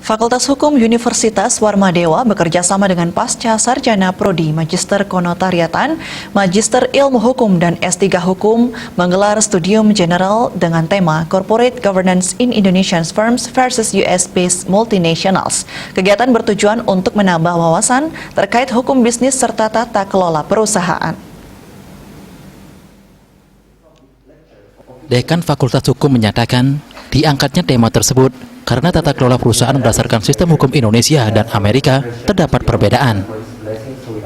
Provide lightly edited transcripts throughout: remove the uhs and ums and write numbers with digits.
Fakultas Hukum Universitas Warmadewa bekerja sama dengan Pasca Sarjana Prodi Magister Konotariatan, Magister Ilmu Hukum, dan S3 Hukum menggelar Studium General dengan tema Corporate Governance in Indonesian Firms versus US-Based Multinationals. Kegiatan bertujuan untuk menambah wawasan terkait hukum bisnis serta tata kelola perusahaan. Dekan Fakultas Hukum menyatakan diangkatnya tema tersebut karena tata kelola perusahaan berdasarkan sistem hukum Indonesia dan Amerika terdapat perbedaan.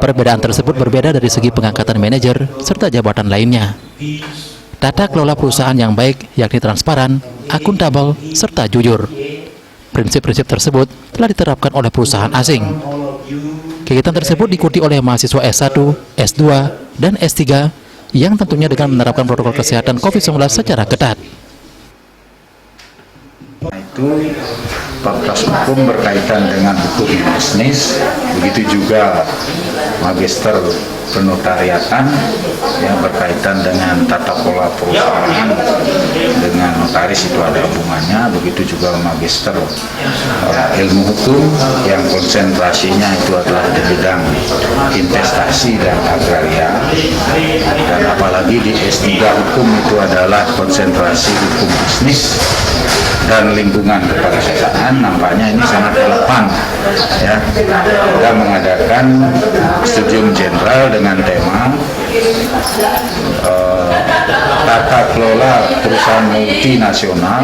Perbedaan tersebut berbeda dari segi pengangkatan manajer serta jabatan lainnya. Tata kelola perusahaan yang baik yakni transparan, akuntabel, serta jujur. Prinsip-prinsip tersebut telah diterapkan oleh perusahaan asing. Kegiatan tersebut diikuti oleh mahasiswa S1, S2, dan S3 yang tentunya dengan menerapkan protokol kesehatan COVID-19 secara ketat. Itu Fakultas Hukum berkaitan dengan hukum bisnis, begitu juga Magister Penotariatan yang berkaitan dengan tata kelola perusahaan dengan notaris itu ada hubungannya, begitu juga Magister Ilmu Hukum yang konsentrasinya itu adalah di bidang investasi dan agraria, dan apalagi di S3 Hukum itu adalah konsentrasi hukum bisnis dan lingkungan keperusahaan. Nampaknya ini sangat relevan ya. Kita mengadakan studium general dengan tema tata kelola perusahaan multinasional,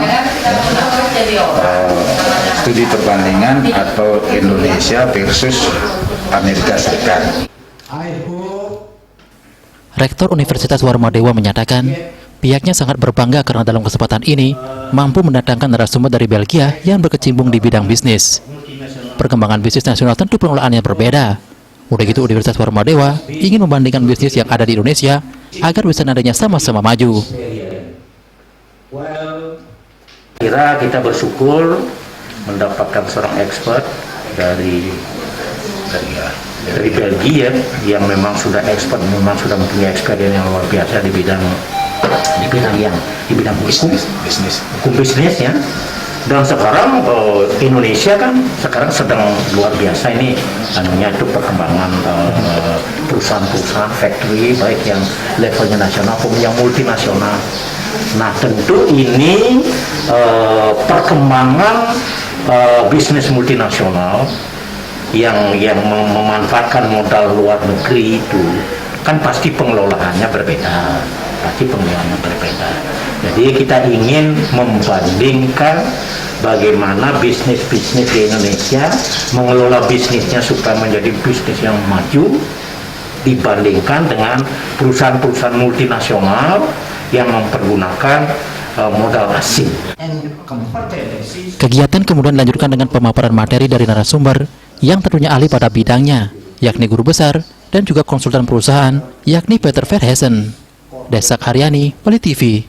studi perbandingan atau Indonesia versus Amerika Serikat. Rektor Universitas Warmadewa menyatakan pihaknya sangat berbangga karena dalam kesempatan ini mampu mendatangkan narasumber dari Belgia yang berkecimpung di bidang bisnis. Perkembangan bisnis nasional tentu pengelolaannya berbeda. Udah gitu Universitas Warmadewa ingin membandingkan bisnis yang ada di Indonesia agar bisa nadanya sama-sama maju. Kita bersyukur mendapatkan seorang expert dari Belgia yang memang sudah expert, memang sudah mempunyai experience yang luar biasa di bidang hukum bisnis ya. Dan sekarang Indonesia kan sekarang sedang luar biasa ini itu perkembangan perusahaan-perusahaan factory baik yang levelnya nasional maupun yang multinasional. Nah tentu ini perkembangan bisnis multinasional yang memanfaatkan modal luar negeri itu kan pasti pengelolaannya berbeda. Jadi kita ingin membandingkan bagaimana bisnis-bisnis di Indonesia mengelola bisnisnya supaya menjadi bisnis yang maju dibandingkan dengan perusahaan-perusahaan multinasional yang mempergunakan modal asing. Kegiatan kemudian dilanjutkan dengan pemaparan materi dari narasumber yang tentunya ahli pada bidangnya, yakni guru besar dan juga konsultan perusahaan, yakni Peter Verheesen. Desak Haryani, Poli TV.